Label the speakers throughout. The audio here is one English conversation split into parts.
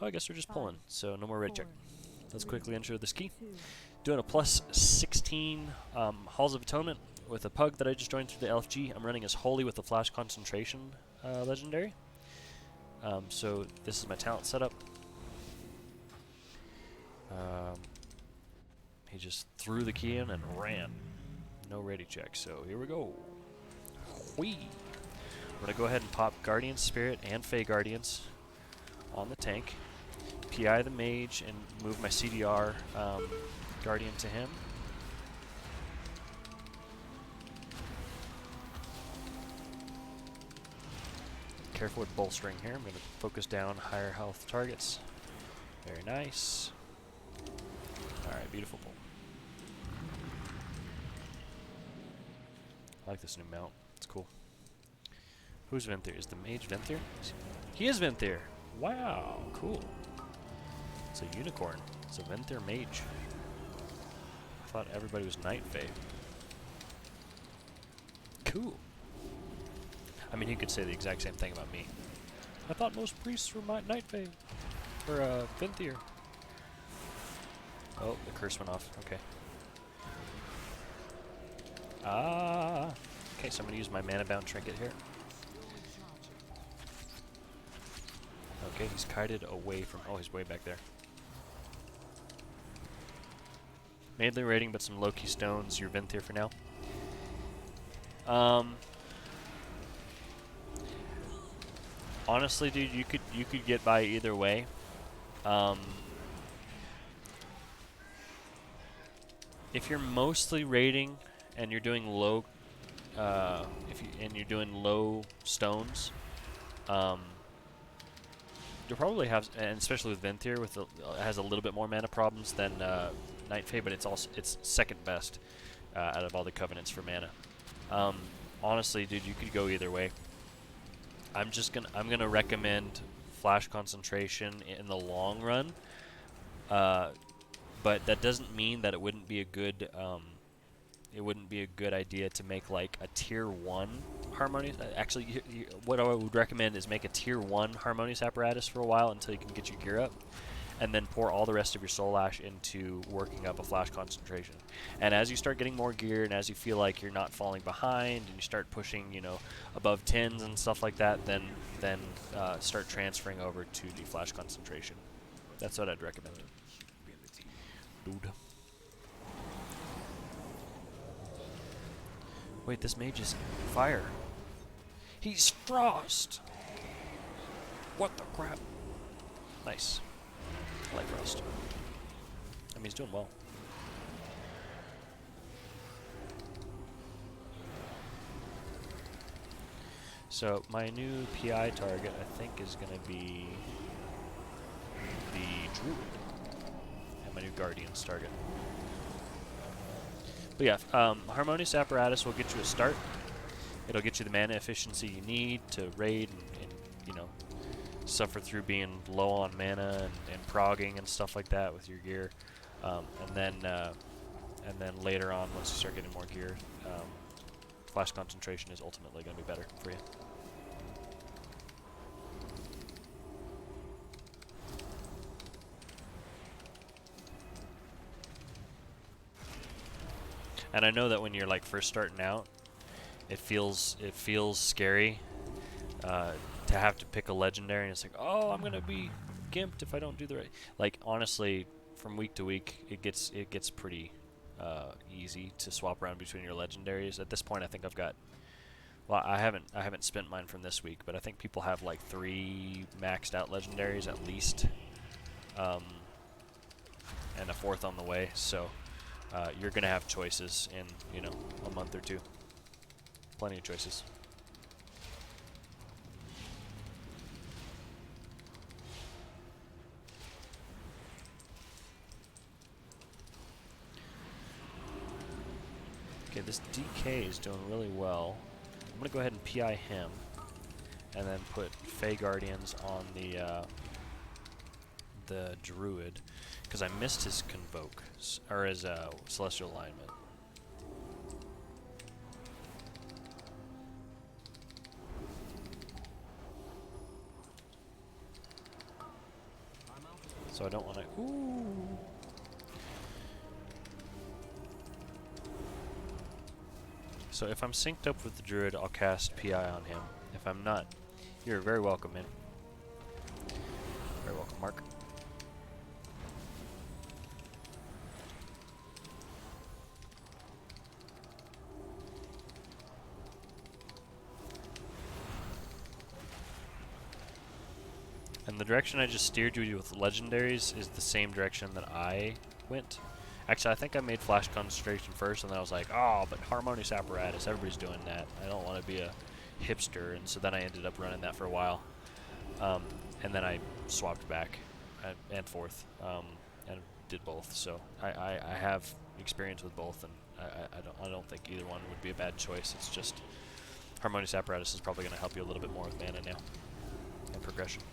Speaker 1: Oh, I guess we're just pulling, so no more raid check. Let's quickly enter the ski. Doing a plus 16 Halls of Atonement with a PUG that I just joined through the LFG. I'm running as Holy with the Flash Concentration legendary. So this is my talent setup. He just threw the key in and ran. No ready check, so here we go. Whee! I'm going to go ahead and pop Guardian Spirit and Fey Guardians on the tank. PI the Mage and move my CDR Guardian to him. Careful with Bolstering here. I'm going to focus down higher health targets. Very nice. Alright, beautiful pull. I like this new mount. It's cool. Who's Venthyr? Is the mage Venthyr? He is Venthyr! Wow, cool. It's a unicorn. It's a Venthyr mage. I thought everybody was Night Fae. Cool. I mean, he could say the exact same thing about me. I thought most priests were Night Fae. Or, Venthyr. Oh, the curse went off. Okay. Ah! Okay, so I'm going to use my mana-bound trinket here. Okay, he's kited away from... Oh, he's way back there. Mainly raiding, but some low-key stones. You're Venthyr for now. Honestly, dude, you could get by either way. If you're mostly raiding and you're doing low, and you're doing low stones, you'll probably have, and especially with Venthyr, with it has a little bit more mana problems than Night Fae, but it's second best out of all the covenants for mana. Honestly, dude, you could go either way. I'm gonna recommend Flash Concentration in the long run, but that doesn't mean that it wouldn't be a good idea to make like a tier 1 harmonious. Actually, what I would recommend is make a tier 1 harmonious apparatus for a while until you can get your gear up, and then pour all the rest of your soul ash into working up a Flash Concentration. And as you start getting more gear, and as you feel like you're not falling behind, and you start pushing, you know, above 10s and stuff like that, then start transferring over to the Flash Concentration. That's what I'd recommend. Dude. Wait, this mage is fire. He's frost! What the crap? Nice. I like frost. I mean, he's doing well. So, my new PI target, I think, is going to be the Druid. And my new Guardian's target. But yeah, Harmonious Apparatus will get you a start. It'll get you the mana efficiency you need to raid and you know, suffer through being low on mana and progging and stuff like that with your gear. And then later on, once you start getting more gear, Flash Concentration is ultimately going to be better for you. And I know that when you're like first starting out, it feels scary to have to pick a legendary, and it's like, oh, I'm gonna be gimped if I don't do the right. Like honestly, from week to week, it gets pretty easy to swap around between your legendaries. At this point, I think I've got. Well, I haven't spent mine from this week, but I think people have like 3 maxed out legendaries at least, and a 4th on the way. So. You're going to have choices in, you know, a month or 2. Plenty of choices. Okay, this DK is doing really well. I'm going to go ahead and PI him, and then put Fey Guardians on the Druid, because I missed his Convoke, or his Celestial Alignment. So I don't want to... Ooh! So if I'm synced up with the Druid, I'll cast PI on him. If I'm not, you're very welcome, man. Very welcome, Mark. And the direction I just steered you with legendaries is the same direction that I went. Actually, I think I made Flash Concentration first, and then I was like, oh, but Harmonious Apparatus, everybody's doing that. I don't want to be a hipster, and so then I ended up running that for a while. And then I swapped back and forth, and did both. So I have experience with both, and I don't think either one would be a bad choice. It's just Harmonious Apparatus is probably going to help you a little bit more with mana now and progression.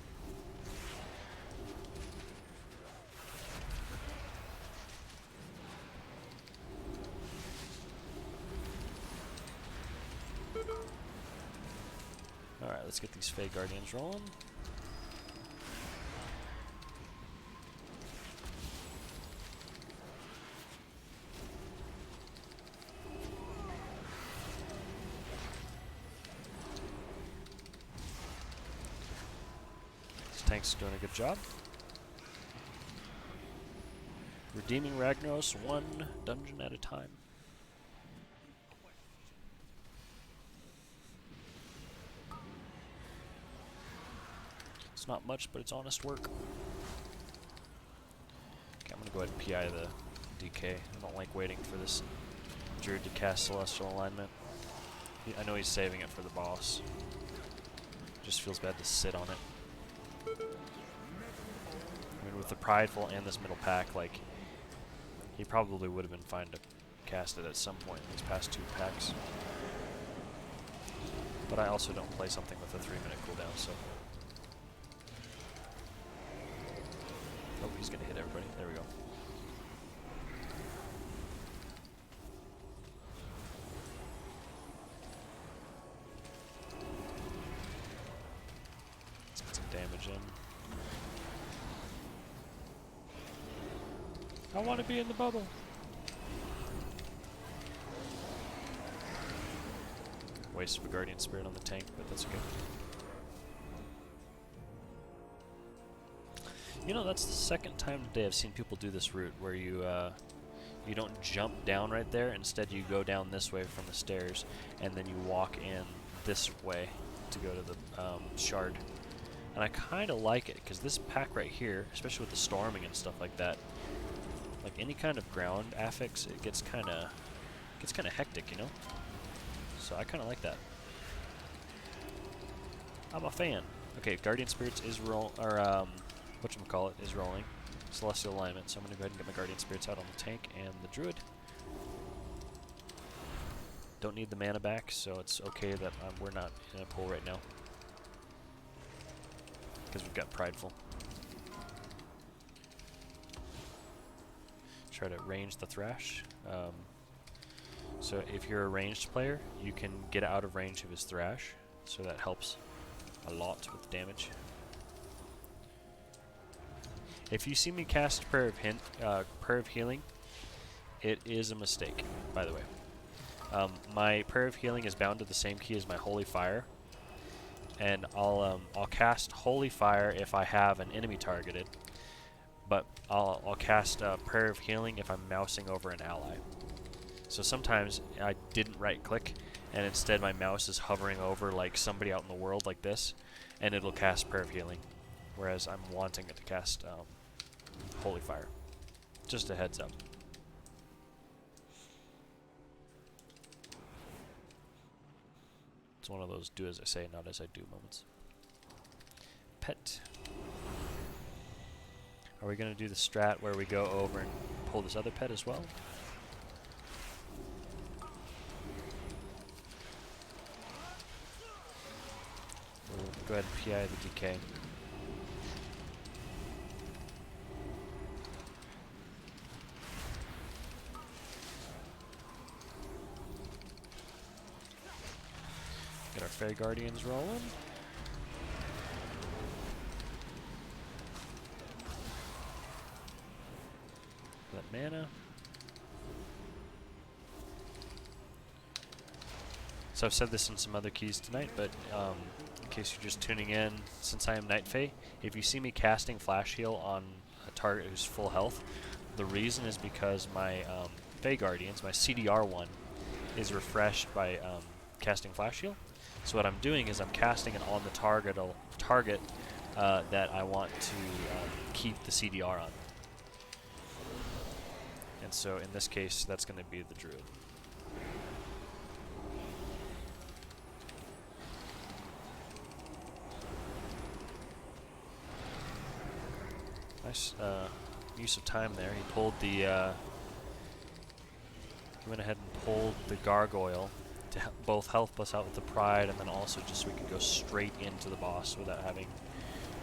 Speaker 1: Alright, let's get these Fey Guardians rolling. This tank's doing a good job. Redeeming Ragnaros one dungeon at a time. It's not much, but it's honest work. Okay, I'm gonna go ahead and PI the DK. I don't like waiting for this Druid to cast Celestial Alignment. I know he's saving it for the boss. Just feels bad to sit on it. I mean, with the Prideful and this middle pack, like, he probably would have been fine to cast it at some point in these past 2 packs. But I also don't play something with a 3-minute cooldown, so... Oh, he's gonna hit everybody. There we go. Let's get some damage in. I want to be in the bubble. Waste of a Guardian Spirit on the tank, but that's okay. You know, that's the second time today I've seen people do this route where you you don't jump down right there. Instead, you go down this way from the stairs, and then you walk in this way to go to the shard. And I kind of like it because this pack right here, especially with the storming and stuff like that, like any kind of ground affix, it gets kind of hectic, you know. So I kind of like that. I'm a fan. Okay, Guardian Spirits is whatchamacallit is rolling. Celestial Alignment, so I'm going to go ahead and get my Guardian Spirits out on the tank and the Druid. Don't need the mana back, so it's okay that we're not in a pull right now. Because we've got Prideful. Try to range the Thrash. So if you're a ranged player, you can get out of range of his Thrash, so that helps a lot with damage. If you see me cast Prayer of Healing, it is a mistake, by the way. My Prayer of Healing is bound to the same key as my Holy Fire, and I'll cast Holy Fire if I have an enemy targeted, but I'll cast Prayer of Healing if I'm mousing over an ally. So sometimes I didn't right-click, and instead my mouse is hovering over like somebody out in the world like this, and it'll cast Prayer of Healing, whereas I'm wanting it to cast Holy Fire. Just a heads up. It's one of those do as I say, not as I do moments. Pet. Are we going to do the strat where we go over and pull this other pet as well? We'll go ahead and PI the DK. Get our Fey Guardians rolling. mana. So I've said this in some other keys tonight, but in case you're just tuning in, since I am Night Fae, if you see me casting Flash Heal on a target who's full health, the reason is because my Fae Guardians, my CDR one, is refreshed by casting Flash Heal. So what I'm doing is I'm casting it on the target that I want to keep the CDR on. And so in this case, that's going to be the Druid. Nice use of time there. He pulled the. He went ahead and pulled the Gargoyle to both help us out with the Pride, and then also just so we could go straight into the boss without having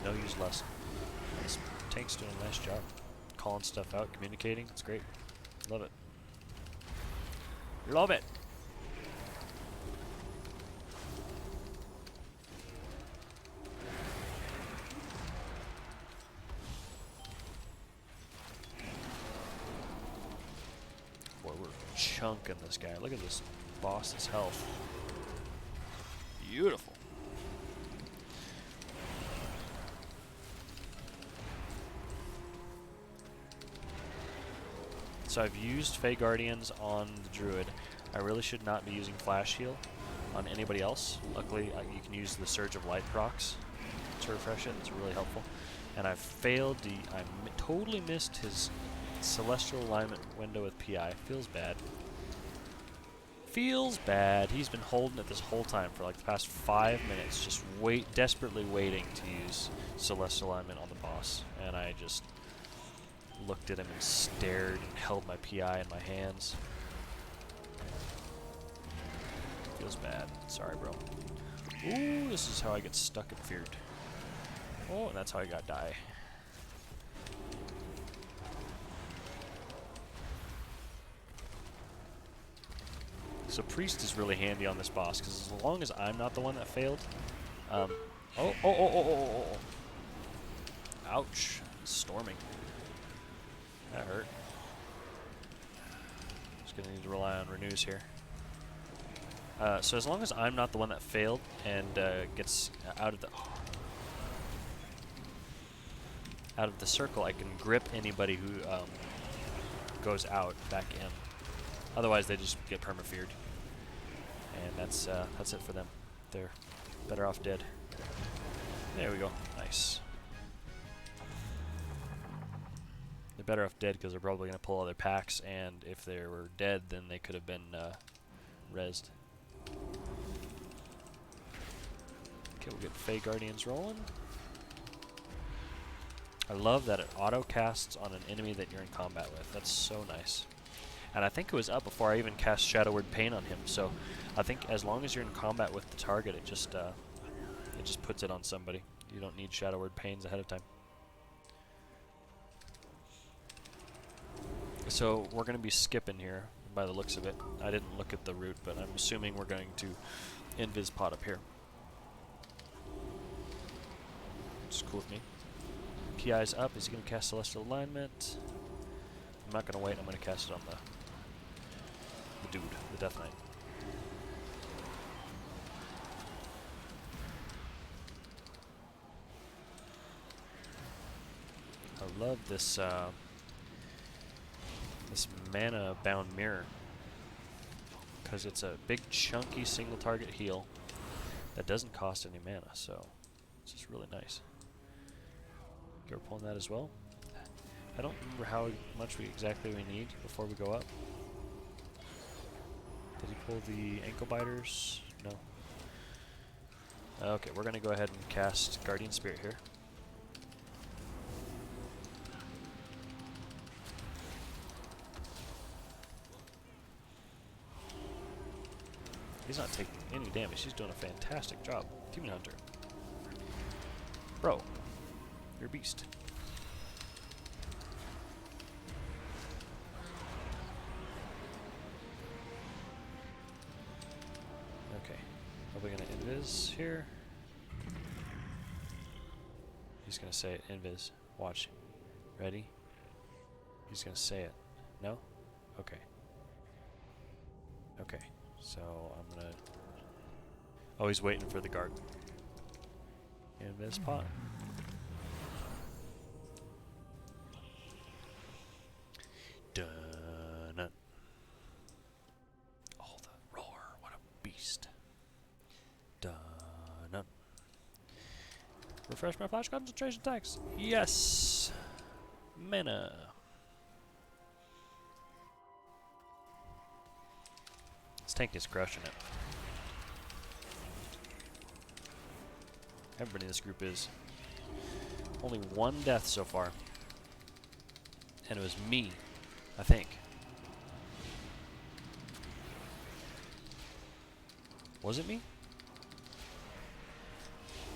Speaker 1: no use less. This tank's doing a nice job, calling stuff out, communicating. It's great. Love it. Love it. Chunking this guy. Look at this boss's health. Beautiful. So I've used Fae Guardians on the Druid. I really should not be using Flash Heal on anybody else. Luckily, you can use the Surge of Light procs to refresh it. It's really helpful. And I've failed I totally missed his Celestial Alignment window with PI. Feels bad. Feels bad. He's been holding it this whole time for like the past 5 minutes, just desperately waiting to use Celestial Alignment on the boss. And I just looked at him and stared and held my PI in my hands. Feels bad. Sorry, bro. Ooh, this is how I get stuck and feared. Oh, and that's how I got die. So Priest is really handy on this boss, because as long as I'm not the one that failed... oh. Ouch. Storming. That hurt. Just going to need to rely on renews here. So as long as I'm not the one that failed and gets out of the circle, I can grip anybody who goes out back in. Otherwise, they just get perma-feared. And that's it for them. They're better off dead. There we go. Nice. They're better off dead because they're probably going to pull other packs, and if they were dead, then they could have been rezzed. Okay, we'll get Fae Guardians rolling. I love that it auto-casts on an enemy that you're in combat with. That's so nice. And I think it was up before I even cast Shadow Word Pain on him, so I think as long as you're in combat with the target, it just puts it on somebody. You don't need Shadow Word Pains ahead of time. So we're going to be skipping here, by the looks of it. I didn't look at the route, but I'm assuming we're going to Invis pot up here. Which is cool with me. PI's up. Is he going to cast Celestial Alignment? I'm not going to wait. I'm going to cast it on the dude, the Death Knight. I love this this mana-bound mirror, because it's a big, chunky, single-target heal that doesn't cost any mana, so it's just really nice. You're pulling that as well. I don't remember how much exactly we need before we go up. Did he pull the ankle biters? No. Okay, we're going to go ahead and cast Guardian Spirit here. He's not taking any damage. He's doing a fantastic job. Demon Hunter. Bro, you're a beast. Okay. Are we going to invis here? He's going to say it. Invis. Watch. Ready? He's going to say it. No? Okay. Okay. So I'm gonna... Oh, he's waiting for the guard. In this pot. Dun. Oh, the roar. What a beast. Dun. Refresh my flash concentration attacks. Yes. Mana. This tank is crushing it. Everybody in this group is. Only one death so far. And it was me, I think. Was it me?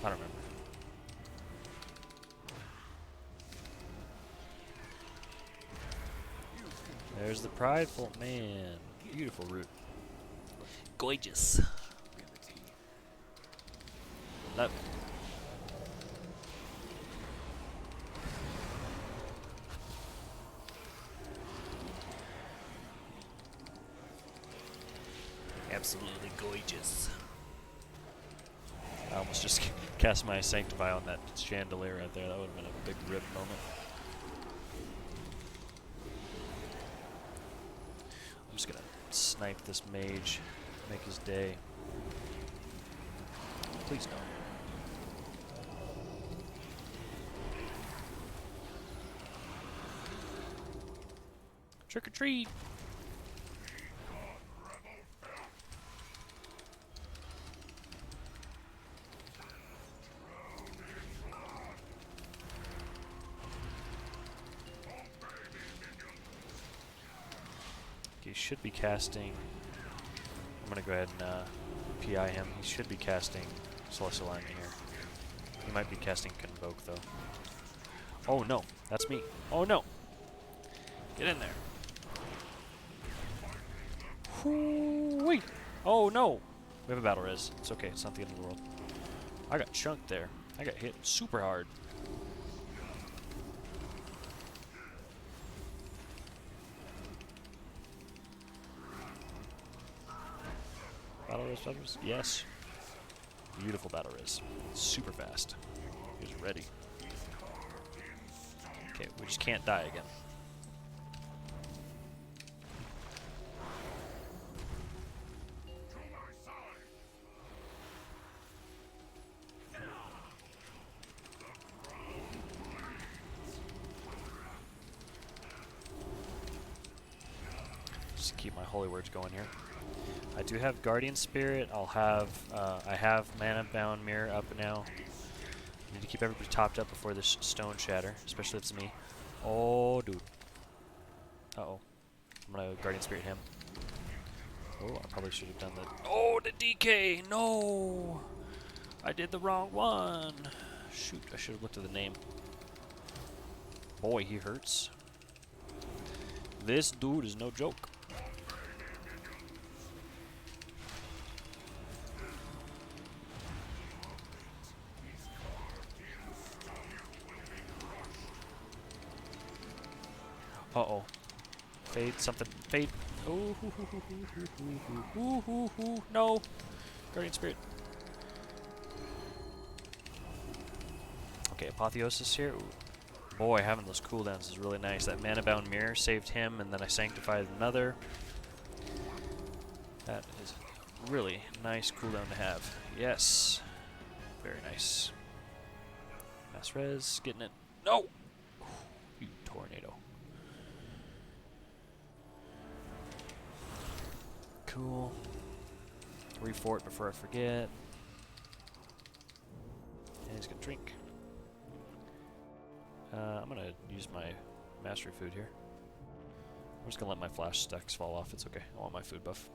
Speaker 1: I don't remember. There's the Prideful. Man, beautiful root. Gorgeous. Love it. Absolutely gorgeous. I almost just cast my Sanctify on that chandelier right there. That would have been a big rip moment. I'm just gonna snipe this mage, make his day. Please don't. Trick or treat! He should be casting... I'm gonna go ahead and PI him. He should be casting Celestial Alignment here. He might be casting Convoke though. Oh no, that's me. Oh no! Get in there. Whoo-wee! Oh no! We have a battle res. It's okay, it's not the end of the world. I got chunked there. I got hit super hard. Battle res, yes. Beautiful battle res. Super fast. He's ready. Okay, we just can't die again. Just keep my holy words going here. I do have Guardian Spirit. I'll have I have Mana Bound Mirror up now. I need to keep everybody topped up before this Stone Shatter, especially if it's me. Oh, dude. Uh-oh. I'm gonna Guardian Spirit him. Oh, I probably should have done that. Oh, the DK! No! I did the wrong one. Shoot, I should have looked at the name. Boy, he hurts. This dude is no joke. Uh-oh. Fade something. Fade. Oh, no. Guardian Spirit. Okay, Apotheosis here. Ooh. Boy, having those cooldowns is really nice. That Mana Bound Mirror saved him, and then I Sanctified another. That is a really nice cooldown to have. Yes. Very nice. Mass Res, getting it. No! You tornado. Cool. Refort before I forget. And he's gonna drink. I'm gonna use my mastery food here. I'm just gonna let my flash stacks fall off. It's okay. I want my food buff.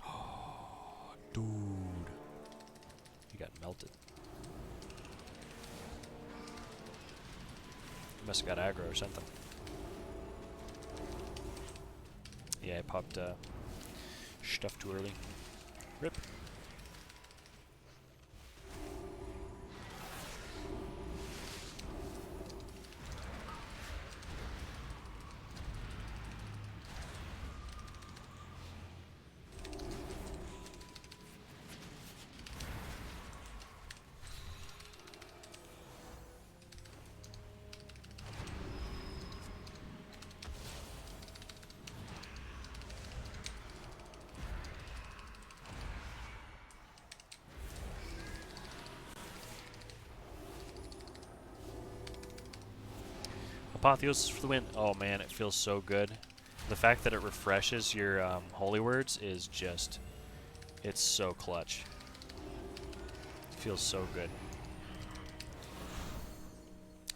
Speaker 1: Oh, dude. He got melted. He must have got aggro or something. Yeah, I popped stuff too early. Rip. Apotheosis for the win. Oh man, it feels so good. The fact that it refreshes your holy words is just, it's so clutch. It feels so good.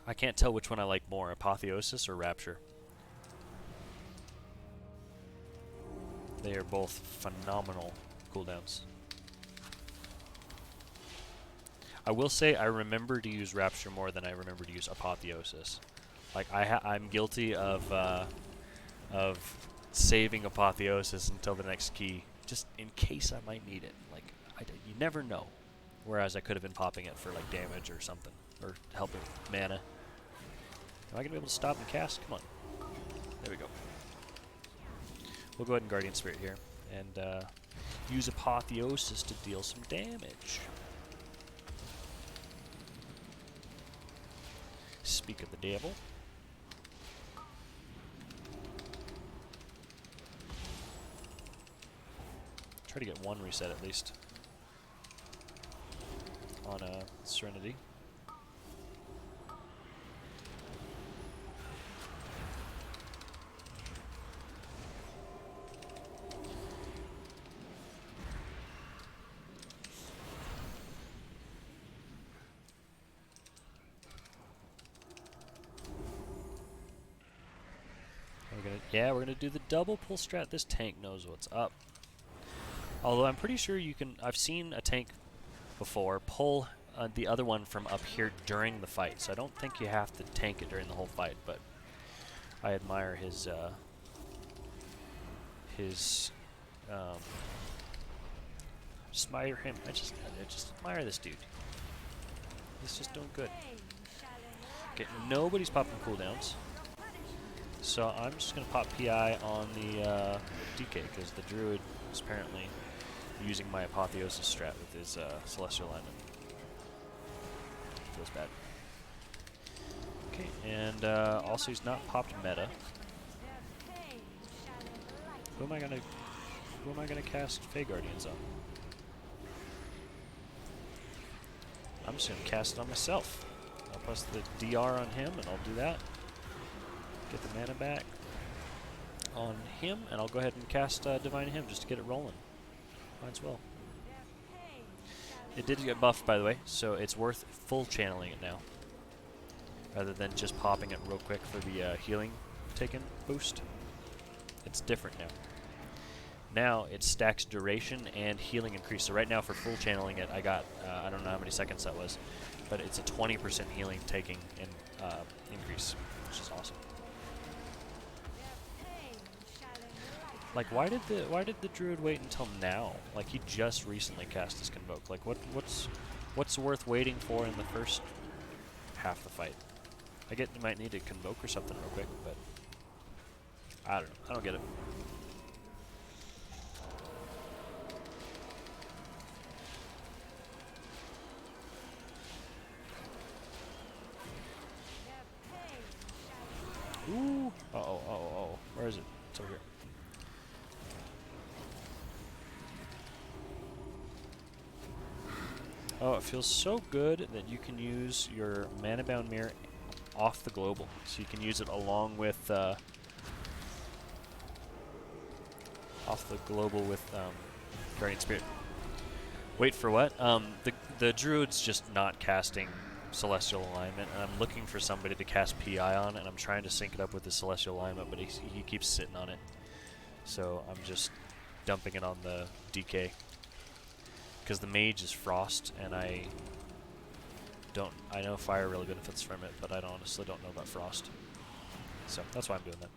Speaker 1: I can't tell which one I like more, Apotheosis or Rapture. They are both phenomenal cooldowns. I will say I remember to use Rapture more than I remember to use Apotheosis. Like I'm guilty of saving Apotheosis until the next key, just in case I might need it. Like you never know. Whereas I could have been popping it for like damage or something, or helping mana. Am I gonna be able to stop and cast? Come on. There we go. We'll go ahead and Guardian Spirit here and use Apotheosis to deal some damage. Speak of the devil. Try to get one reset at least on Serenity. We're gonna do the double pull strat. This tank knows what's up. Although I'm pretty sure you can. I've seen a tank before pull the other one from up here during the fight, so I don't think you have to tank it during the whole fight. But I admire his just admire him. I just admire this dude. He's just doing good. Okay, nobody's popping cooldowns. So I'm just going to pop PI on the DK, because the Druid is apparently using my Apotheosis strat with his Celestial Alignment. Feels bad. Okay, and also he's not popped meta. Who am I gonna cast Fey Guardians on? I'm just gonna cast it on myself. I'll press the DR on him, and I'll do that. Get the mana back on him, and I'll go ahead and cast Divine Hymn just to get it rolling. Might as well. It did get buffed, by the way, so it's worth full channeling it now, rather than just popping it real quick for the healing taken boost. It's different now. Now it stacks duration and healing increase. So right now for full channeling it, I got, I don't know how many seconds that was, but it's a 20% healing taking in, increase, which is awesome. Like, why did the Druid wait until now? Like, he just recently cast his Convoke. Like, what's worth waiting for in the first half the fight? I get you might need to Convoke or something real quick, but I don't know. I don't get it. Ooh! Uh-oh. Where is it? It's over here. Oh, it feels so good that you can use your Mana Bound Mirror off the global. So you can use it along with off the global with Guardian Spirit. Wait for what? The Druid's just not casting Celestial Alignment, and I'm looking for somebody to cast PI on, and I'm trying to sync it up with his Celestial Alignment, but he keeps sitting on it. So I'm just dumping it on the DK. Because the Mage is Frost, and I know Fire really benefits from it, but I honestly don't know about Frost. So that's why I'm doing that.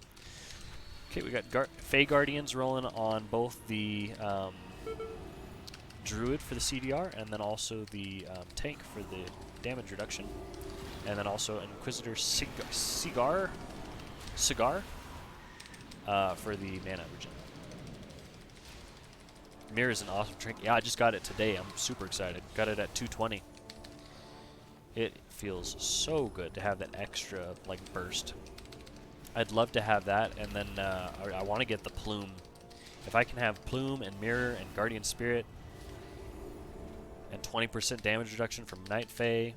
Speaker 1: Okay, we got Fey Guardians rolling on both the Druid for the CDR, and then also the tank for the damage reduction, and then also Inquisitor Cigar for the mana regen. Mirror is an awesome trinket. Yeah, I just got it today. I'm super excited. Got it at 220. It feels so good to have that extra like burst. I'd love to have that, and then I want to get the Plume. If I can have Plume and Mirror and Guardian Spirit and 20% damage reduction from Night Fae.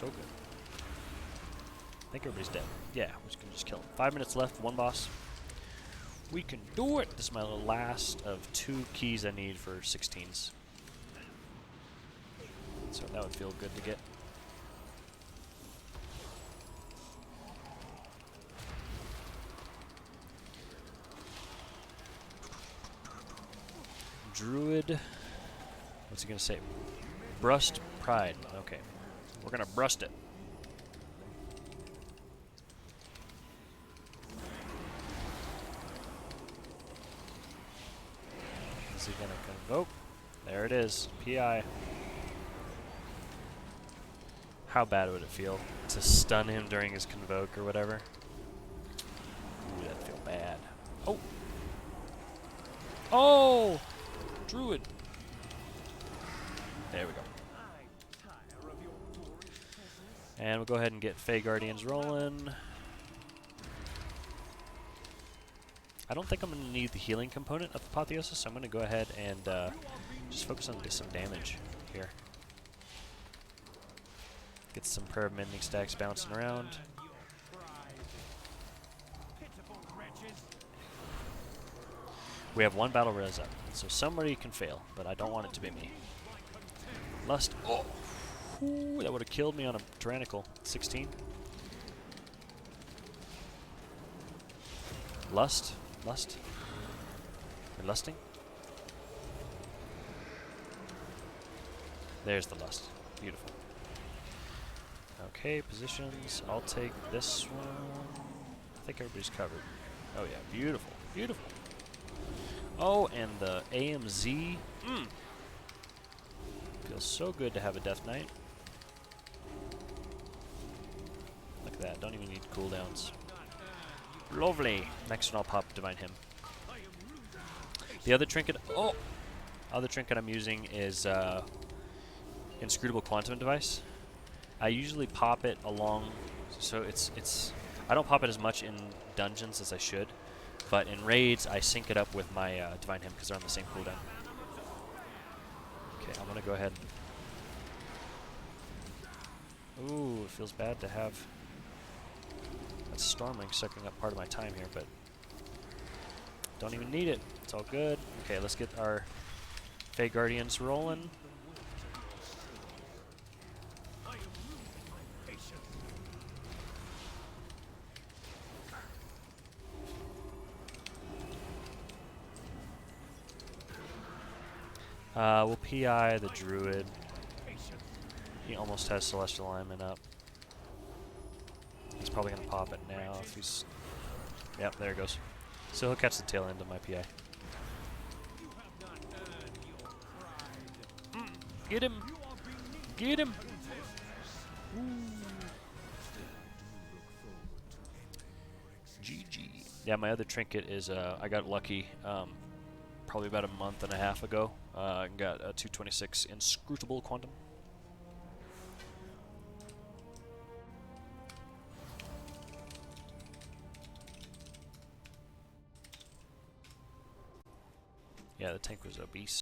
Speaker 1: so good. I think everybody's dead. Yeah, we're just gonna kill him. 5 minutes left, one boss. We can do it! This is my last of 2 keys I need for 16s. So that would feel good to get. Druid. What's he gonna say? Brust Pride. Okay. We're gonna brust it. Is he gonna convoke? There it is. PI. How bad would it feel to stun him during his convoke or whatever? Ooh, that'd feel bad. Oh! Oh! Druid! There we go. And we'll go ahead and get Fey Guardians rolling. I don't think I'm going to need the healing component of Apotheosis, so I'm going to go ahead and just focus on some damage here. Get some Prayer of Mending stacks bouncing around. We have 1 battle res up, so somebody can fail, but I don't want it to be me. Lust. Oh! Ooh, that would have killed me on a Tyrannical. 16. Lust. Lust. We're lusting. There's the lust. Beautiful. Okay, positions. I'll take this one. I think everybody's covered. Oh yeah, beautiful. Beautiful. Oh, and the AMZ. Feels so good to have a Death Knight. Look at that. Don't even need cooldowns. Lovely. Next one I'll pop Divine Hymn. The other trinket. Oh! Other trinket I'm using is Inscrutable Quantum Device. I usually pop it along, so it's I don't pop it as much in dungeons as I should, but in raids I sync it up with my Divine Hymn because they're on the same cooldown. Okay, I'm gonna go ahead. Ooh, it feels bad to have that Stormling sucking up part of my time here, but don't even need it. It's all good. Okay, let's get our Fey Guardians rolling. We'll PI the Druid. He almost has Celestial Alignment up. He's probably going to pop it now if he's... Yep, there it goes. So he'll catch the tail end of my PI. Get him! Get him! GG. Yeah, my other trinket is, I got lucky probably about a month and a half ago. Got a 226 Inscrutable Quantum. Yeah, the tank was a beast.